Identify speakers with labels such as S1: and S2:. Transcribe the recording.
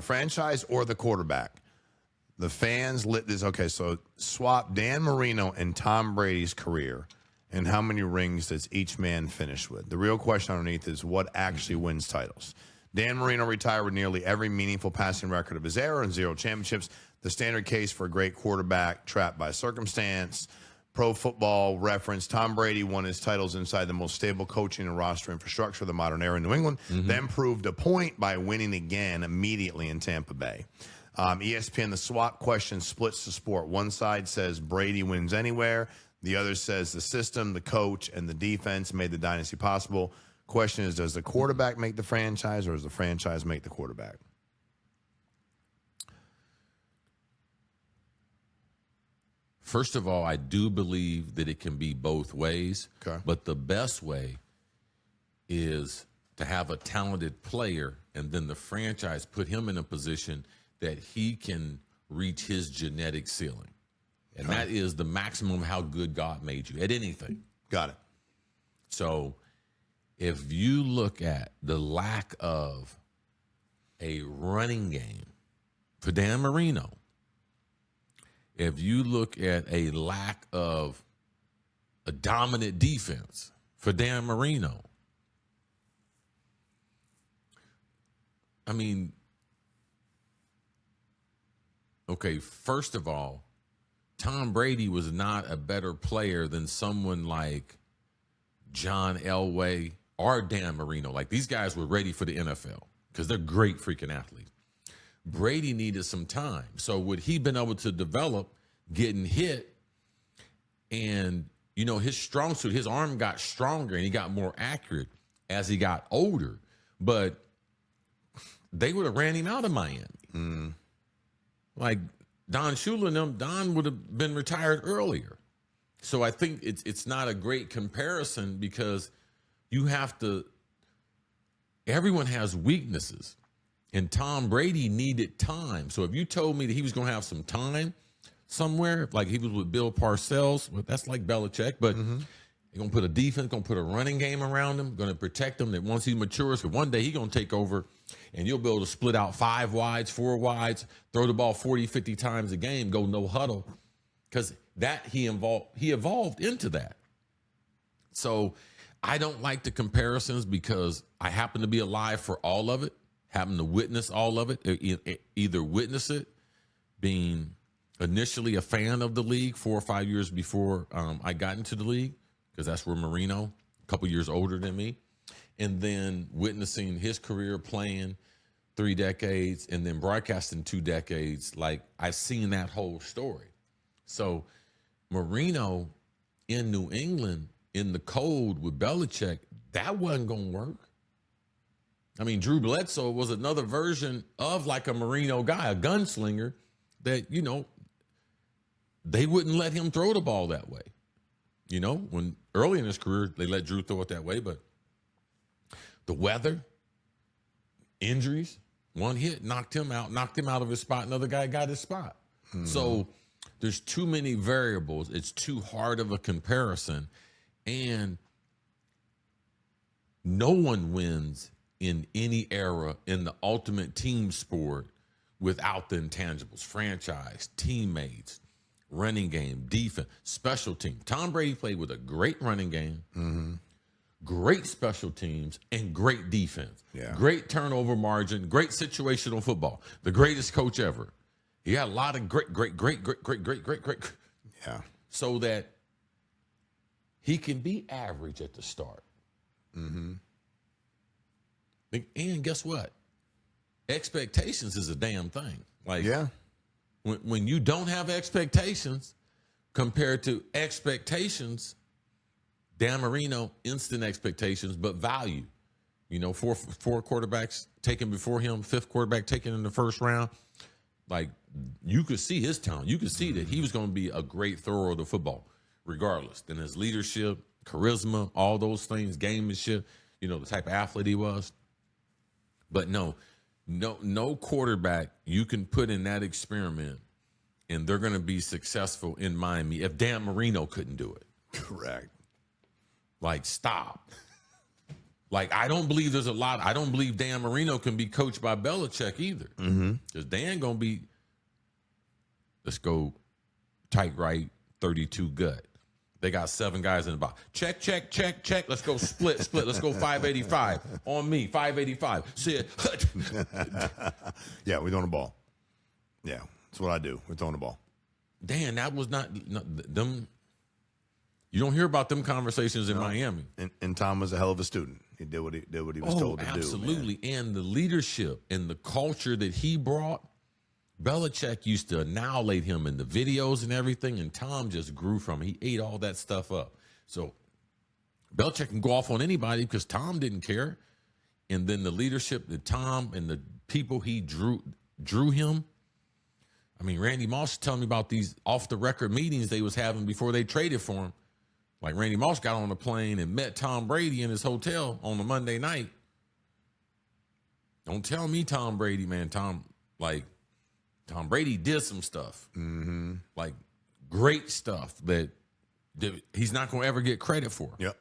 S1: franchise or the quarterback? The fans lit this. Okay, so swap Dan Marino and Tom Brady's career, and how many rings does each man finish with? The real question underneath is what actually wins titles. Dan Marino retired with nearly every meaningful passing record of his era and 0 championships. The standard case for a great quarterback trapped by circumstance. Pro Football Reference, Tom Brady won his titles inside the most stable coaching and roster infrastructure of the modern era in New England, then proved a point by winning again immediately in Tampa Bay. ESPN, the swap question splits the sport. One side says Brady wins anywhere. The other says the system, the coach, and the defense made the dynasty possible. Question is, does the quarterback make the franchise, or does the franchise make the quarterback?
S2: First of all, I do believe that it can be both ways.
S1: Okay.
S2: But the best way is to have a talented player and then the franchise put him in a position that he can reach his genetic ceiling. And that is the maximum of how good God made you at anything.
S1: Got it.
S2: So if you look at the lack of a running game for Dan Marino, if you look at a lack of a dominant defense for Dan Marino, I mean, okay, first of all, Tom Brady was not a better player than someone like John Elway or Dan Marino. Like, these guys were ready for the NFL because they're great freaking athletes. Brady needed some time. So would he been able to develop getting hit? And, you know, his strong suit, his arm got stronger and he got more accurate as he got older. But they would have ran him out of Miami. Like Don Shula and them, Don would have been retired earlier. So I think it's not a great comparison because you have to, everyone has weaknesses. And Tom Brady needed time. So if you told me that he was going to have some time somewhere, like he was with Bill Parcells, well, that's like Belichick, but you're going to put a defense, going to put a running game around him, going to protect him, that once he matures, because one day he's going to take over and you'll be able to split out 5 wides, 4 wides, throw the ball 40, 50 times a game, go no huddle, because that he evolved into that. So I don't like the comparisons because I happen to be alive for all of it, happen to witness all of it, either witness it, being initially a fan of the league 4 or 5 years before I got into the league, because that's where Marino, a couple years older than me, and then witnessing his career playing 3 decades and then broadcasting 2 decades. Like, I've seen that whole story. So Marino in New England in the cold with Belichick, that wasn't going to work. I mean, Drew Bledsoe was another version of like a Marino guy, a gunslinger that, you know, they wouldn't let him throw the ball that way. You know, when early in his career, they let Drew throw it that way, but the weather, injuries, one hit, knocked him out of his spot. Another guy got his spot. So there's too many variables. It's too hard of a comparison. And no one wins in any era in the ultimate team sport without the intangibles: franchise, teammates, running game, defense, special team. Tom Brady played with a great running game, great special teams, and great defense.
S1: Yeah.
S2: Great turnover margin, great situational football. The greatest coach ever. He had a lot of great.
S1: Yeah.
S2: So that he can be average at the start. And guess what? Expectations is a damn thing. Like,
S1: Yeah.
S2: when you don't have expectations compared to expectations, Dan Marino, instant expectations, but value. You know, four quarterbacks taken before him, 5th quarterback taken in the first round. Like, you could see his talent. You could see that he was going to be a great thrower of the football, regardless. Then his leadership, charisma, all those things, gamemanship, you know, the type of athlete he was. But no quarterback you can put in that experiment and they're going to be successful in Miami if Dan Marino couldn't do it.
S1: Correct.
S2: Like, stop. Like, I don't believe there's a lot. I don't believe Dan Marino can be coached by Belichick either. Because Dan going to be, let's go tight right, 32 gut. They got 7 guys in the box. Check, check, check, check. Let's go split, split. Let's go 585. On me, 585. See it.
S1: Yeah, we're throwing the ball. Yeah, that's what I do. We're throwing the ball.
S2: Dan, that was not them. You don't hear about them conversations in Miami.
S1: And Tom was a hell of a student. He did what he was told to do.
S2: Absolutely. And the leadership and the culture that he brought, Belichick used to annihilate him in the videos and everything, and Tom just grew from it. He ate all that stuff up. So Belichick can go off on anybody because Tom didn't care. And then the leadership that Tom and the people he drew him. I mean, Randy Moss is telling me about these off-the-record meetings they was having before they traded for him. Like, Randy Moss got on a plane and met Tom Brady in his hotel on a Monday night. Don't tell me Tom Brady, man. Tom Brady did some stuff. Like, great stuff that he's not going to ever get credit for.
S1: Yep.